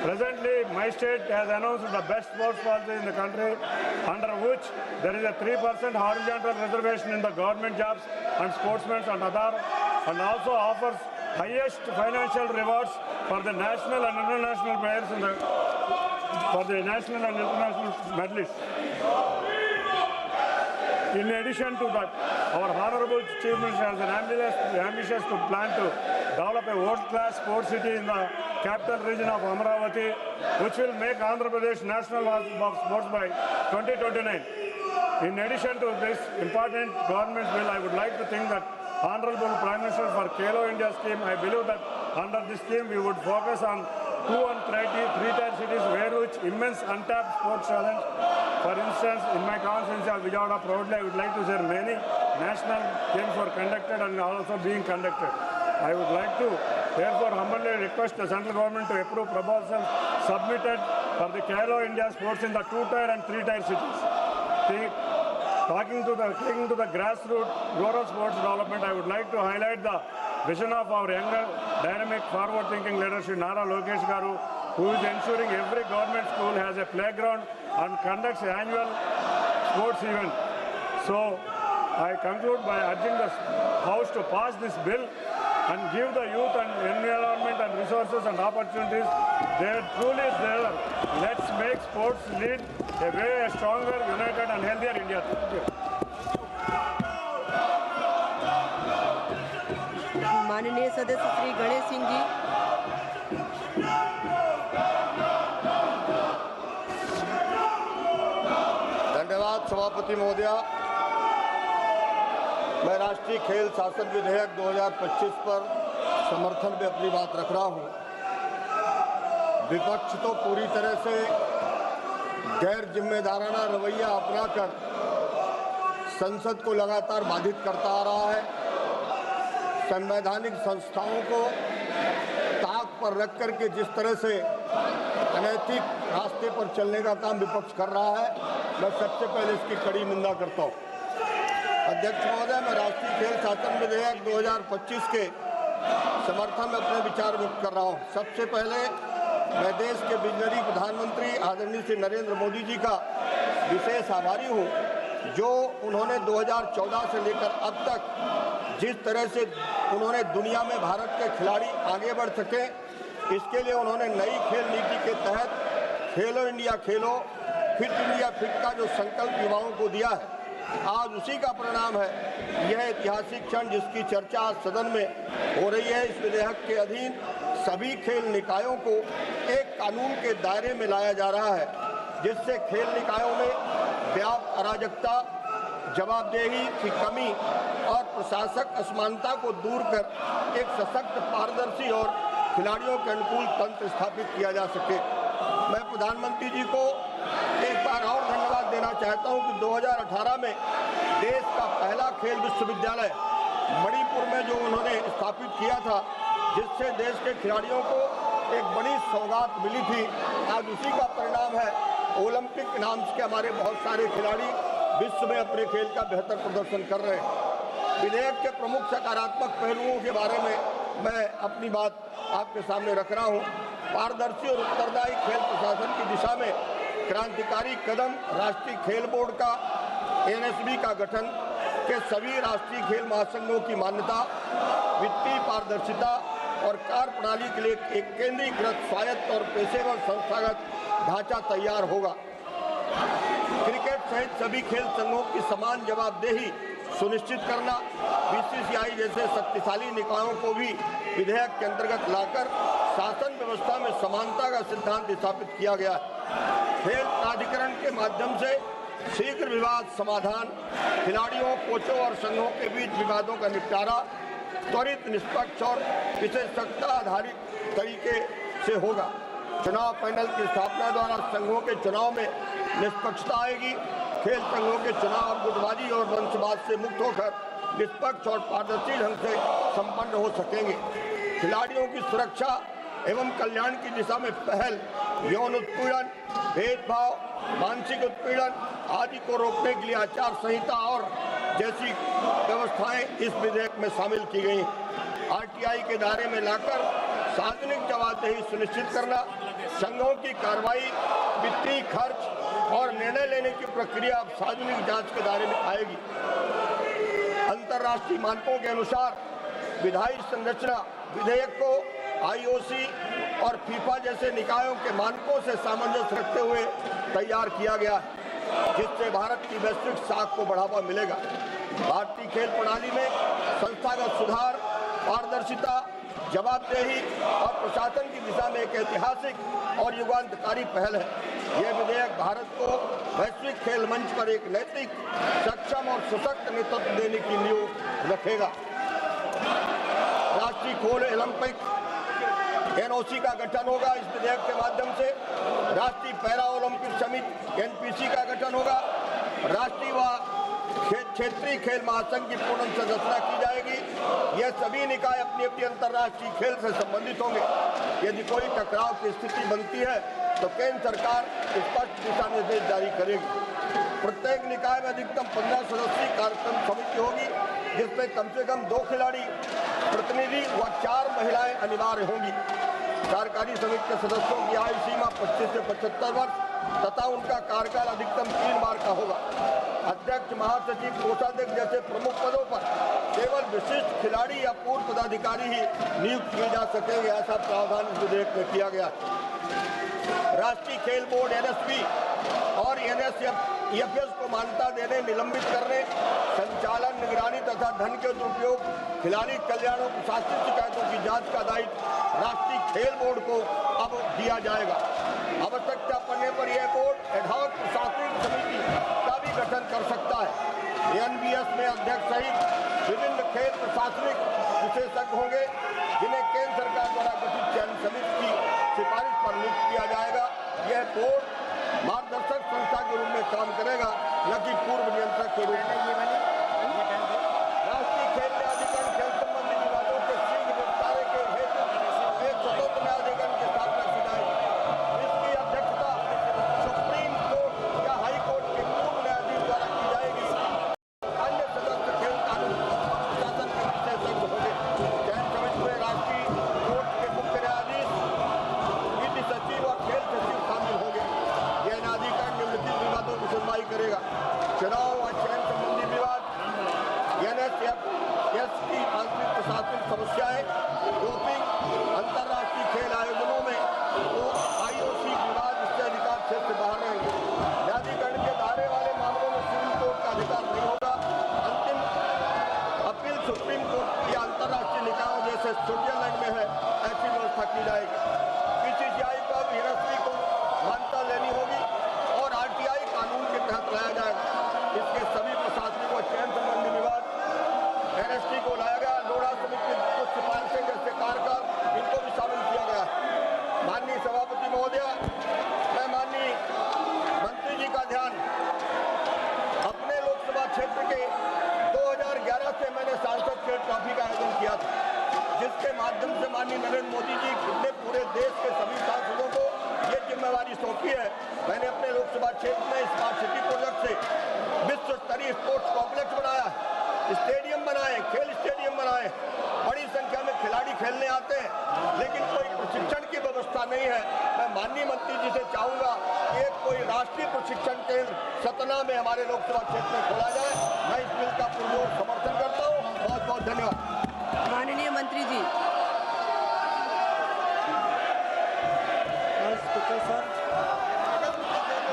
Presently, my state has announced the best sports policy in the country, under which there is a 3% horizontal reservation in the government jobs and sportsmen and other, and also offers highest financial rewards for the national and international players for the national and international medalists. In addition to that, our Honorable Chief Minister has an ambitious plan to develop a world-class sports city in the capital region of Amaravati, which will make Andhra Pradesh national of sports by 2029. In addition to this important government bill, I would like to think that Honorable Prime Minister for Khelo India scheme, I believe that under this scheme we would focus on 2 and 3-tier cities where which immense untapped sports talent. For instance, in my constituency of Vijayawada, proudly I would like to say many national games were conducted and also being conducted. I would like to therefore humbly request the central government to approve proposals submitted for the Khelo India sports in the 2-tier and 3-tier cities. Taking to the grassroots rural sports development, I would like to highlight the vision of our younger, dynamic, forward-thinking leader, Shri Nara Lokesh Garu, who is ensuring every government school has a playground and conducts annual sports event. So, I conclude by urging the House to pass this bill and give the youth and environment and resources and opportunities. They truly is there. Let's make sports lead a way stronger, united and healthier India. Thank you. माननीय सदस्य श्री गणेश सिंह जी। धन्यवाद सभापति महोदया। मैं राष्ट्रीय खेल शासन विधेयक 2025 पर समर्थन में अपनी बात रख रहा हूं। विपक्ष तो पूरी तरह से गैर जिम्मेदाराना रवैया अपनाकर संसद को लगातार बाधित करता आ रहा है। संवैधानिक संस्थाओं को ताक पर रख करके जिस तरह से अनैतिक रास्ते पर चलने का काम विपक्ष कर रहा है, मैं सबसे पहले इसकी कड़ी निंदा करता हूं। अध्यक्ष महोदय, मैं राष्ट्रीय खेल शासन विधेयक 2025 के समर्थन में अपने विचार व्यक्त कर रहा हूं। सबसे पहले मैं देश के विजनरी प्रधानमंत्री आदरणीय श्री नरेंद्र मोदी जी का विशेष आभारी हूं, जो उन्होंने 2014 से लेकर अब तक जिस तरह से उन्होंने दुनिया में भारत के खिलाड़ी आगे बढ़ सके, इसके लिए उन्होंने नई खेल नीति के तहत खेलो इंडिया खेलो, फिट इंडिया फिट का जो संकल्प युवाओं को दिया है, आज उसी का परिणाम है यह ऐतिहासिक क्षण जिसकी चर्चा आज सदन में हो रही है। इस विधेयक के अधीन सभी खेल निकायों को एक कानून के दायरे में लाया जा रहा है, जिससे खेल निकायों में व्याप्त अराजकता, जवाबदेही की कमी और प्रशासक असमानता को दूर कर एक सशक्त, पारदर्शी और खिलाड़ियों के अनुकूल तंत्र स्थापित किया जा सके। मैं प्रधानमंत्री जी को एक बार और धन्यवाद देना चाहता हूं कि 2018 में देश का पहला खेल विश्वविद्यालय मणिपुर में जो उन्होंने स्थापित किया था, जिससे देश के खिलाड़ियों को एक बड़ी सौगात मिली थी, आज उसी का परिणाम है। ओलंपिक नाम के हमारे बहुत सारे खिलाड़ी विश्व में अपने खेल का बेहतर प्रदर्शन कर रहे हैं। विधेयक के प्रमुख सकारात्मक पहलुओं के बारे में मैं अपनी बात आपके सामने रख रहा हूं। पारदर्शी और उत्तरदायी खेल प्रशासन की दिशा में क्रांतिकारी कदम, राष्ट्रीय खेल बोर्ड का एनएसबी का गठन के सभी राष्ट्रीय खेल महासंघों की मान्यता, वित्तीय पारदर्शिता और कार्य प्रणाली के लिए एक केंद्रीकृत, स्वायत्त और पेशेवर संस्थागत ढांचा तैयार होगा। क्रिकेट सहित सभी खेल संघों की समान जवाबदेही सुनिश्चित करना, बीसीसीआई जैसे शक्तिशाली निकायों को भी विधेयक के अंतर्गत लाकर शासन व्यवस्था में समानता का सिद्धांत स्थापित किया गया है। खेल प्राधिकरण के माध्यम से शीघ्र विवाद समाधान, खिलाड़ियों, कोचों और संघों के बीच विवादों का निपटारा, त्वरित, निष्पक्ष और विशेषज्ञता आधारित तरीके से होगा। चुनाव पैनल की स्थापना द्वारा संघों के चुनाव में निष्पक्षता आएगी। खेल संघों के चुनाव गुटबाजी और वंशवाद से मुक्त होकर निष्पक्ष और पारदर्शी ढंग से संपन्न हो सकेंगे। खिलाड़ियों की सुरक्षा एवं कल्याण की दिशा में पहल, यौन उत्पीड़न, भेदभाव, मानसिक उत्पीड़न आदि को रोकने के लिए आचार संहिता और जैसी व्यवस्थाएं इस विधेयक में शामिल की गई। आरटीआई के दायरे में लाकर सार्वजनिक जवाबदेही सुनिश्चित करना, संघों की कार्रवाई, वित्तीय खर्च और निर्णय लेने की प्रक्रिया अब सार्वजनिक जांच के दायरे में आएगी। अंतर्राष्ट्रीय मानकों के अनुसार विधायी संरचना विधेयक को आईओसी और फीफा जैसे निकायों के मानकों से सामंजस्य रखते हुए तैयार किया गया है, जिससे भारत की वैश्विक साख को बढ़ावा मिलेगा। भारतीय खेल प्रणाली में संस्थागत सुधार, पारदर्शिता, जवाबदेही और प्रशासन की दिशा में एक ऐतिहासिक और युगांतकारी पहल है। यह विधेयक भारत को वैश्विक खेल मंच पर एक नैतिक, सक्षम और सशक्त नेतृत्व देने की नींव रखेगा। राष्ट्रीय खेल ओलंपिक एनओसी का गठन होगा। इस विधेयक के माध्यम से राष्ट्रीय पैरा ओलंपिक समिति एनपीसी का गठन होगा। राष्ट्रीय व क्षेत्रीय खेल महासंघ की पूर्ण संरचना की जाएगी। यह सभी निकाय अपनी अपनी अंतर्राष्ट्रीय खेल से संबंधित होंगे। यदि कोई टकराव की स्थिति बनती है तो केंद्र सरकार स्पष्ट दिशा निर्देश जारी करेगी। प्रत्येक निकाय में अधिकतम 15 सदस्यीय कार्यक्रम समिति होगी, जिसमें कम से कम 2 खिलाड़ी प्रतिनिधि व 4 महिलाएं अनिवार्य होंगी। कार्यकारी समिति के सदस्यों की आयु सीमा 25 से 75 वर्ष तथा उनका कार्यकाल अधिकतम 3 बार का होगा। अध्यक्ष, महासचिव, कोषाध्यक्ष जैसे प्रमुख पदों पर केवल विशिष्ट खिलाड़ी या पूर्व पदाधिकारी ही नियुक्त किए जा सकेंगे, ऐसा प्रावधान इस विधेयक में किया गया। राष्ट्रीय खेल बोर्ड एनएसपी और एनएसएफएस को मान्यता देने, निलंबित करने, संचालन, निगरानी तथा धन के दुरुपयोग, खिलाड़ी कल्याण और प्रशासनिक शिकायतों की जांच का दायित्व राष्ट्रीय खेल बोर्ड को अब दिया जाएगा। आवश्यकता पड़ने पर यह बोर्ड एडहॉक प्रशासनिक समिति का भी गठन कर सकता है। एनबीएस में अध्यक्ष सहित विभिन्न खेल प्रशासनिक विशेषज्ञ होंगे, जिन्हें केंद्र सरकार द्वारा गठित चयन समिति की सिफारिश पर नियुक्त किया जाएगा। यह बोर्ड मार्गदर्शक संस्था के रूप में काम करेगा, न कि पूर्व नियंत्रक के रूप में। राष्ट्रीय खेल न्यायाधिकरण खेल संबंधी विवादों के शीघ्र निपटारे के हेतु एक स्वतंत्र न्यायाधिकरण की स्थापना की जाएगी। इसकी अध्यक्षता सुप्रीम कोर्ट या हाई कोर्ट के पूर्व न्यायाधीश द्वारा की जाएगी। अन्य सदस्य खेल कानून शासन के विशेषज्ञ होंगे। चयन समिति में राष्ट्रीय कोर्ट के मुख्य न्यायाधीश, विधि सचिव और खेल सचिव शामिल होंगे। यह न्यायाधिकरण निम्नलिखित विवादों की सुनवाई करेगा: चुनाव व चयन संबंधी विवाद, एनएसएफएस की आंतरिक प्रशासनिक समस्याएं, डोपिंग, अंतर्राष्ट्रीय खेल आयोजनों में आईओसी विवाद, इससे अधिकार क्षेत्र से बाहर रहेंगे। न्यायाधिकरण के दायरे वाले मामलों में सुप्रीम कोर्ट का अधिकार नहीं होगा। अंतिम अपील सुप्रीम कोर्ट या अंतर्राष्ट्रीय निकायों जैसे स्विट्जरलैंड में है, ऐसी व्यवस्था की जाएगी। बीसीसीआई को अब एनएसपी को मान्यता लेनी होगी और आरटीआई कानून के तहत लाया जाएगा। इसके सभी प्रशासनिक व चयन संबंधी विवाद एनएसटी को लाया गया। लोढ़ा समिति की कुछ सिफारिशें जैसे कार्यकाल, इनको भी शामिल किया गया है। माननीय सभापति महोदय, मैं माननीय मंत्री जी का ध्यान अपने लोकसभा क्षेत्र के 2011 से मैंने सांसद खेल ट्रॉफी का आयोजन किया था, जिसके माध्यम से माननीय नरेंद्र मोदी जी ने पूरे देश के सभी सांसदों को ये जिम्मेवारी सौंपी है। मैंने अपने लोकसभा क्षेत्र में स्मार्ट सिटी प्रोजेक्ट से विश्व स्तरीय स्पोर्ट्स कॉम्प्लेक्स बनाया, स्टेडियम बनाए, खेल स्टेडियम बनाए। बड़ी संख्या में खिलाड़ी खेलने आते हैं, लेकिन कोई प्रशिक्षण की व्यवस्था नहीं है। मैं माननीय मंत्री जी से चाहूंगा कि एक कोई राष्ट्रीय प्रशिक्षण केंद्र सतना में हमारे लोकसभा क्षेत्र में खोला जाए। मैं इस बिल का पुरजोर समर्थन करता हूँ। बहुत बहुत धन्यवाद। माननीय मंत्री ji. Speaker sir,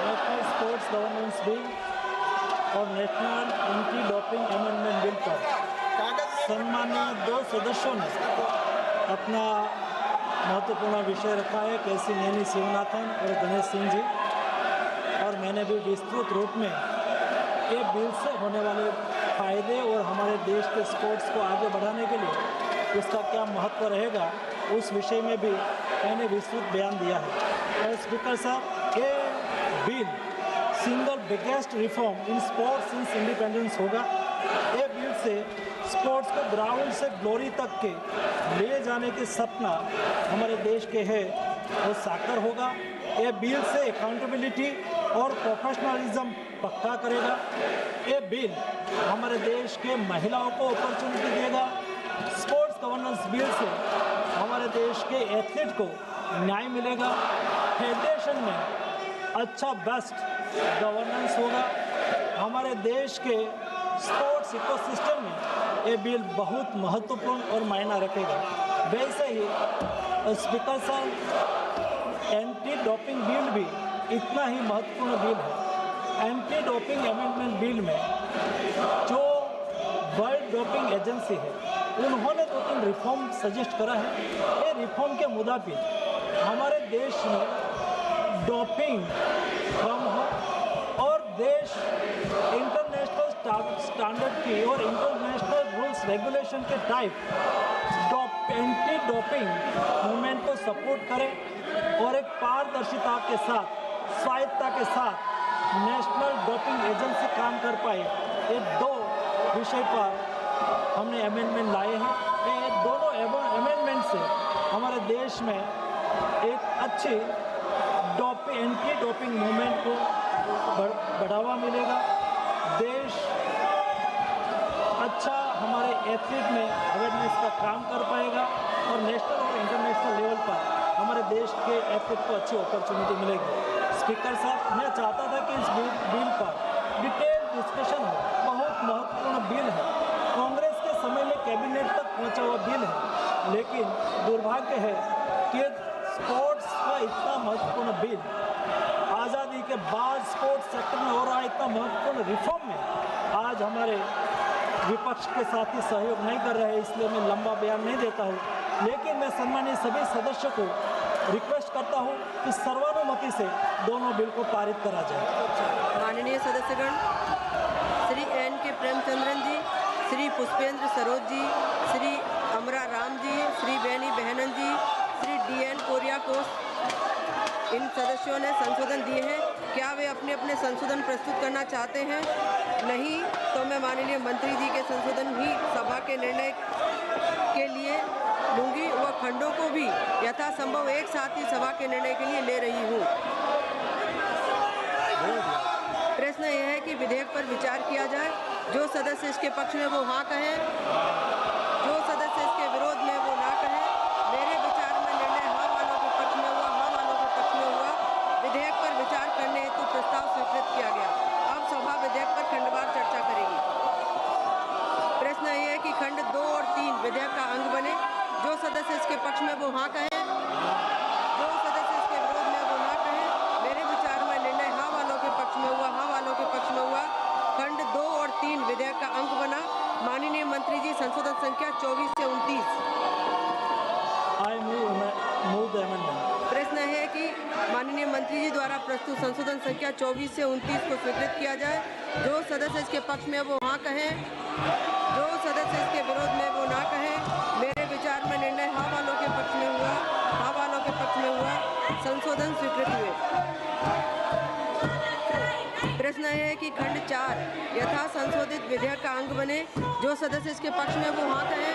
national sports governance bill और national anti doping amendment bill पर सम्मानित 2 सदस्यों ने अपना महत्वपूर्ण विषय रखा है, कैसी नैनी शिवनाथन और गणेश सिंह जी, और मैंने भी विस्तृत रूप में ये बिल से होने वाले फायदे और हमारे देश के स्पोर्ट्स को आगे बढ़ाने के लिए उसका क्या महत्व रहेगा, उस विषय में भी मैंने विस्तृत बयान दिया है। और स्पीकर साहब, ये bill single biggest reform in sports since independence होगा। ये बिल से स्पोर्ट्स को ग्राउंड से ग्लोरी तक के ले जाने के सपना हमारे देश के है वो साकार होगा। ये बिल से अकाउंटेबिलिटी और प्रोफेशनलिज्म पक्का करेगा। ये बिल हमारे देश के महिलाओं को अपॉर्चुनिटी देगा। स्पोर्ट्स गवर्नेंस बिल से हमारे देश के एथलीट को न्याय मिलेगा। फेडरेशन में अच्छा बेस्ट गवर्नेंस होगा। हमारे देश के स्पोर्ट्स इकोसिस्टम में ये बिल बहुत महत्वपूर्ण और मायना रखेगा। वैसे ही स्पीकर साहब, एंटी डोपिंग बिल भी इतना ही महत्वपूर्ण बिल है। एंटी डोपिंग अमेंडमेंट बिल में जो वर्ल्ड डोपिंग एजेंसी है, उन्होंने 2-3 रिफॉर्म सजेस्ट करा है। ये रिफॉर्म के मुताबिक हमारे देश में डोपिंग कम हो और देश इंटरनेशनल स्टैंडर्ड की और इंटरनेशनल रूल्स रेगुलेशन के टाइप एंटी डोपिंग मूवमेंट को सपोर्ट करे और एक पारदर्शिता के साथ, स्वायत्ता के साथ नेशनल डोपिंग एजेंसी काम कर पाए। ये 2 विषय पर हमने अमेंडमेंट लाए हैं। ये दोनों अमेंडमेंट से हमारे देश में एक अच्छी एंटी डोपिंग मूवमेंट को बढ़ावा मिलेगा। देश अच्छा हमारे एथलीट में अवेयरनेस का काम कर पाएगा और नेशनल और इंटरनेशनल लेवल पर हमारे देश के एथलीट को अच्छी अपॉर्चुनिटी मिलेगी। स्पीकर साहब, मैं चाहता था कि इस बिल पर डिटेल डिस्कशन हो। बहुत महत्वपूर्ण बिल है। कांग्रेस के समय में कैबिनेट तक पहुंचा हुआ बिल है, लेकिन दुर्भाग्य है कि स्पोर्ट्स का इतना महत्वपूर्ण बिल आज़ादी के बाद स्पोर्ट्स सेक्टर में हो रहा है इतना महत्वपूर्ण रिफॉर्म में आज हमारे विपक्ष के साथी सहयोग नहीं कर रहे हैं, इसलिए मैं लंबा बयान नहीं देता हूँ। लेकिन मैं सम्मानित सभी सदस्यों को रिक्वेस्ट करता हूँ कि सर्वानुमति से दोनों बिल को पारित करा जाए। माननीय सदस्यगण, श्री N.K. प्रेमचंद्रन जी, श्री पुष्पेंद्र सरोज जी, श्री अमरा राम जी, श्री बेनी बहनन जी, श्री D.N. कोरियाकोस, इन सदस्यों ने संशोधन दिए हैं। क्या वे अपने अपने संशोधन प्रस्तुत करना चाहते हैं? नहीं, तो मैं माननीय मंत्री जी के संशोधन ही सभा के निर्णय के लिए लूंगी व खंडों को भी यथासंभव एक साथ ही सभा के निर्णय के लिए ले रही हूँ। प्रश्न यह है कि विधेयक पर विचार किया जाए। जो सदस्य इसके पक्ष में वो हाँ कहें, जो सदस्य इसके विरोध में वो ना कहें। मेरे विचार में निर्णय हाँ वालों के पक्ष में हुआ, हाँ वालों के पक्ष में हुआ। विधेयक पर विचार करने हेतु प्रस्ताव स्वीकृत किया गया। अब सभा विधेयक पर खंडवार चर्चा करेगी। प्रश्न यह है कि खंड 2 और 3 विधेयक का अंग बने। जो सदस्य इसके पक्ष में वो हाँ कहें, जो सदस्य इसके विरोध में वो ना कहें। मेरे विचार में निर्णय हाँ वालों के पक्ष में हुआ, हाँ वालों के पक्ष में हुआ। खंड 2 और 3 विधेयक का अंग बना। माननीय मंत्री जी, संशोधन संख्या 24 से 29। I move the amendment. प्रश्न है कि माननीय मंत्री जी द्वारा प्रस्तुत संशोधन संख्या 24 से 29 को स्वीकृत किया जाए। जो सदस्य इसके पक्ष में वो हाँ कहें, जो सदस्य इसके विरोध में वो ना कहें। मेरे विचार में निर्णय हाँ वालों के पक्ष में हुआ, हाँ वालों के पक्ष में हुआ। संशोधन स्वीकृत हुए। प्रश्न है कि खंड 4 यथा संशोधित विधेयक का अंग बने। जो सदस्य इसके पक्ष में वो हाँ कहें,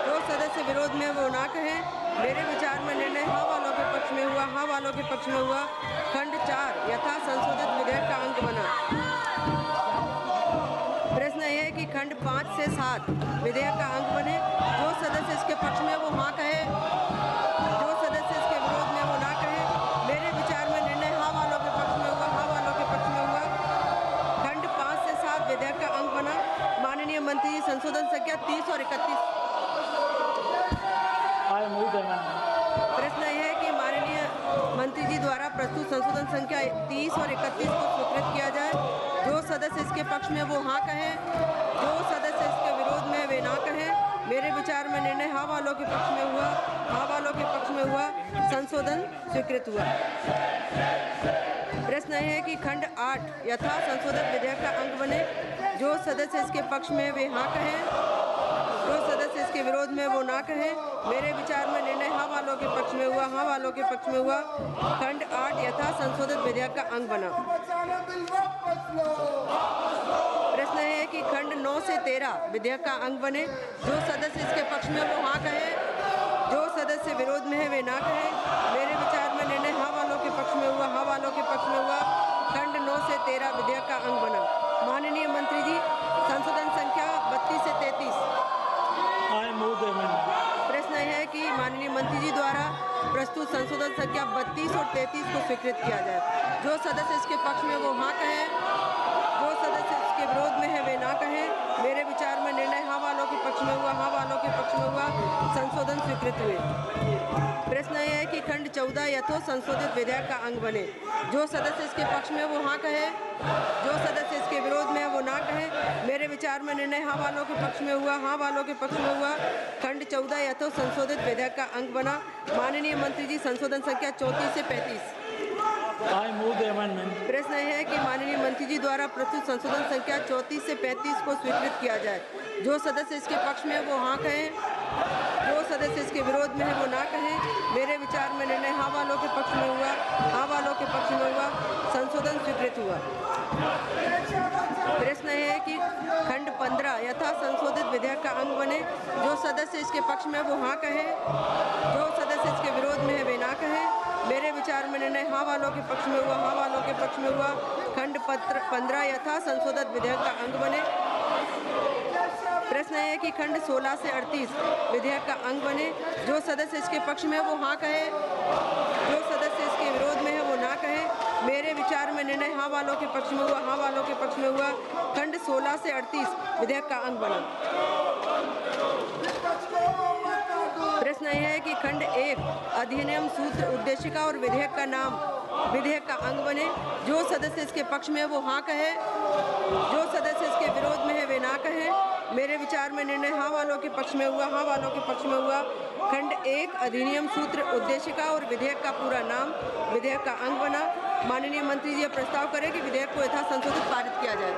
जो सदस्य विरोध में वो ना कहें। मेरे विचार में निर्णय हाँ वालों के पक्ष में हुआ, हाँ वालों के पक्ष में हुआ। खंड 4 यथा संशोधित विधेयक का अंग बना। प्रश्न यह है कि खंड 5 से 7 विधेयक का अंग बने। जो सदस्य इसके पक्ष में वो हाँ कहे, जो सदस्य इसके विरोध में वो ना कहे। मेरे विचार में निर्णय हाँ वालों के पक्ष में हुआ, हाँ वालों के पक्ष में हुआ। खंड 5 से 7 विधेयक का अंग बना। माननीय मंत्री जी, संशोधन संख्या 30 और 31। प्रश्न यह है कि माननीय मंत्री जी द्वारा प्रस्तुत संशोधन संख्या 30 और 31 को स्वीकृत किया जाए। जो सदस्य इसके पक्ष में वो हाँ कहें, जो सदस्य इसके विरोध में वे ना कहें। मेरे विचार में निर्णय हाँ वालों के पक्ष में हुआ, हाँ वालों के पक्ष में हुआ। संशोधन स्वीकृत हुआ। प्रश्न यह है कि खंड 8 यथा संशोधित विधेयक का अंग बने। जो सदस्य इसके पक्ष में वे हाँ कहें, जो सदस्य इसके इसके विरोध में वो ना कहें। मेरे विचार में निर्णय हाँ वालों के पक्ष में हुआ, हाँ वालों के पक्ष में हुआ। खंड 8 यथा संशोधित विधेयक का अंग बना। प्रश्न है कि खंड 9 से 13 विधेयक का अंग बने। जो सदस्य इसके पक्ष में वो हाँ कहे, जो सदस्य विरोध में है वे ना कहे। मेरे विचार में निर्णय हाँ वालों के पक्ष में हुआ, हाँ वालों के पक्ष में हुआ। खंड 9 से 13 विधेयक का अंग बना। माननीय मंत्री जी, संशोधन संख्या 32 से 33। I move the amendment. प्रश्न है कि माननीय मंत्री जी द्वारा प्रस्तुत संशोधन संख्या 32 और 33 को स्वीकृत किया जाए। जो सदस्य इसके पक्ष में वो हाँ कहें, जो सदस्य इसके विरोध में है वे ना कहें। मेरे विचार में निर्णय हाँ वालों के पक्ष में हुआ, हाँ वालों के पक्ष में हुआ। संशोधन स्वीकृत हुए। प्रश्न यह है कि खंड 14 यथो संशोधित विधेयक का अंग बने। जो सदस्य इसके पक्ष में वो हाँ कहे, जो सदस्य इसके विरोध में है वो ना कहे। मेरे विचार में निर्णय हाँ वालों के पक्ष में हुआ, हाँ वालों के पक्ष में हुआ। खंड 14 यथो संशोधित विधेयक का अंग बना। माननीय मंत्री जी, संशोधन संख्या 34 से 35। I move the amendment. प्रश्न है कि माननीय मंत्री जी द्वारा प्रस्तुत संशोधन संख्या 34 से 35 को स्वीकृत किया जाए। जो सदस्य इसके पक्ष में है वो हाँ कहें, जो सदस्य इसके विरोध में है वो ना कहें। मेरे विचार में निर्णय हाँ वालों के पक्ष में हुआ, हाँ वालों के पक्ष में हुआ। संशोधन स्वीकृत हुआ। प्रश्न है कि खंड 15 यथा संशोधित विधेयक का अंग बने। जो सदस्य इसके पक्ष में वो हाँ कहे, जो सदस्य इसके विरोध में है वे ना कहे। मेरे विचार में निर्णय हाँ वालों के पक्ष में हुआ, हाँ वालों के पक्ष में हुआ। खंड 15 यथा संशोधित विधेयक का अंग बने। प्रश्न है कि खंड 16 से 38 विधेयक का अंग बने। जो सदस्य इसके पक्ष में है वो हाँ कहे, जो सदस्य इसके विरोध में है वो ना कहे। मेरे विचार में निर्णय हाँ वालों के पक्ष में हुआ, हाँ वालों के पक्ष में हुआ। खंड 16 से 38 विधेयक का अंग बना। प्रश्न यह है कि खंड 1 अधिनियम सूत्र उद्देशिका और विधेयक का नाम विधेयक का अंग बने। जो सदस्य इसके पक्ष में है वो हाँ कहे, जो सदस्य इसके विरोध में है वे ना कहे। मेरे विचार में निर्णय हाँ वालों के पक्ष में हुआ, हाँ वालों के पक्ष में हुआ। खंड 1 अधिनियम सूत्र उद्देशिका और विधेयक का पूरा नाम विधेयक का अंग बना। माननीय मंत्री जी प्रस्ताव करें कि विधेयक को यथा संशोधित पारित किया जाए।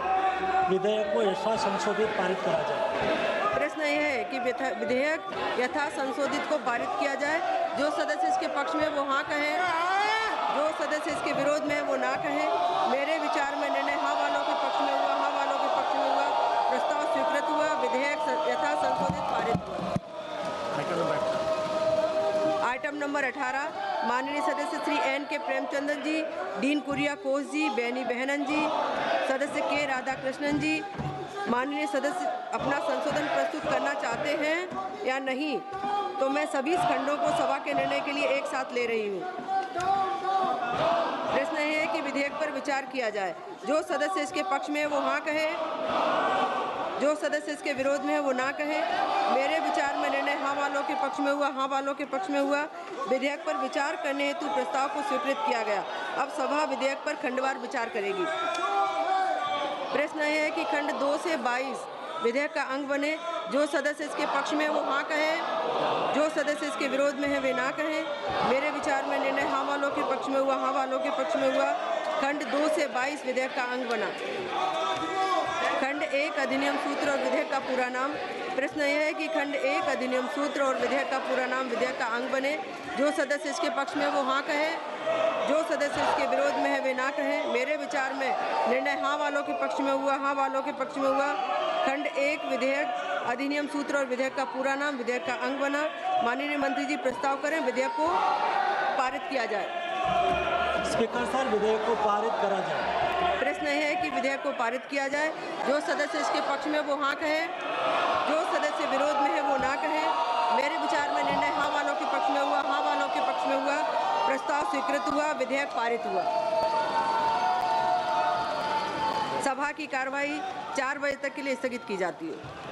विधेयक को यथा संशोधित पारित करा जाए। प्रश्न यह है कि विधेयक यथा संशोधित को पारित किया जाए। जो सदस्य इसके पक्ष में वो हाँ कहे, जो सदस्य इसके विरोध में वो ना कहे। मेरे विचार में निर्णय हाँ वालों के पक्ष में हुआ, हाँ वालों के पक्ष में हुआ। प्रस्ताव स्वीकृत हुआ। विधेयक यथा संशोधित पारित हुआ। आइटम नंबर 18 माननीय सदस्य श्री एन के प्रेमचंद्र जी, डीन कुरियाकोस जी, बेनी बहनन जी, सदस्य के राधाकृष्णन जी। माननीय सदस्य अपना संशोधन प्रस्तुत करना चाहते हैं या नहीं, तो मैं सभी खंडों को सभा के निर्णय के लिए एक साथ ले रही हूँ। प्रश्न है कि विधेयक पर विचार किया जाए। जो सदस्य इसके पक्ष में वो हाँ कहे, जो सदस्य इसके विरोध में है वो ना कहे। मेरे विचार में निर्णय हाँ वालों के पक्ष में हुआ, हाँ वालों के पक्ष में हुआ। विधेयक पर विचार करने हेतु प्रस्ताव को स्वीकृत किया गया। अब सभा विधेयक पर खंडवार विचार करेगी। प्रश्न है कि खंड 2 से 22 विधेयक का अंग बने। जो सदस्य इसके पक्ष में वो हाँ कहे, जो सदस्य इसके विरोध में है वे ना कहें। मेरे विचार में निर्णय हाँ वालों के पक्ष में हुआ, हाँ वालों के पक्ष में हुआ। खंड 2 से 22 विधेयक का अंग बना। खंड 1 अधिनियम सूत्र और विधेयक का पूरा नाम। प्रश्न यह है कि खंड 1 अधिनियम सूत्र और विधेयक का पूरा नाम विधेयक का अंग बने। जो सदस्य इसके पक्ष में वो हाँ कहे, जो सदस्य इसके विरोध में है वे ना कहें। मेरे विचार में निर्णय हाँ वालों के पक्ष में हुआ, हाँ वालों के पक्ष में हुआ। खंड 1 विधेयक अधिनियम सूत्र और विधेयक का पूरा नाम विधेयक का अंग बना। माननीय मंत्री जी प्रस्ताव करें विधेयक को पारित किया जाए। स्पीकर सर, विधेयक को पारित करा जाए। प्रश्न है कि विधेयक को पारित किया जाए। जो सदस्य इसके पक्ष में वो हाँ कहे, जो सदस्य विरोध में है वो ना कहे। मेरे विचार में निर्णय हाँ वालों के पक्ष में हुआ, हाँ वालों के पक्ष में हुआ। प्रस्ताव स्वीकृत हुआ। विधेयक पारित हुआ। सभा की कार्यवाही 4 बजे तक के लिए स्थगित की जाती है।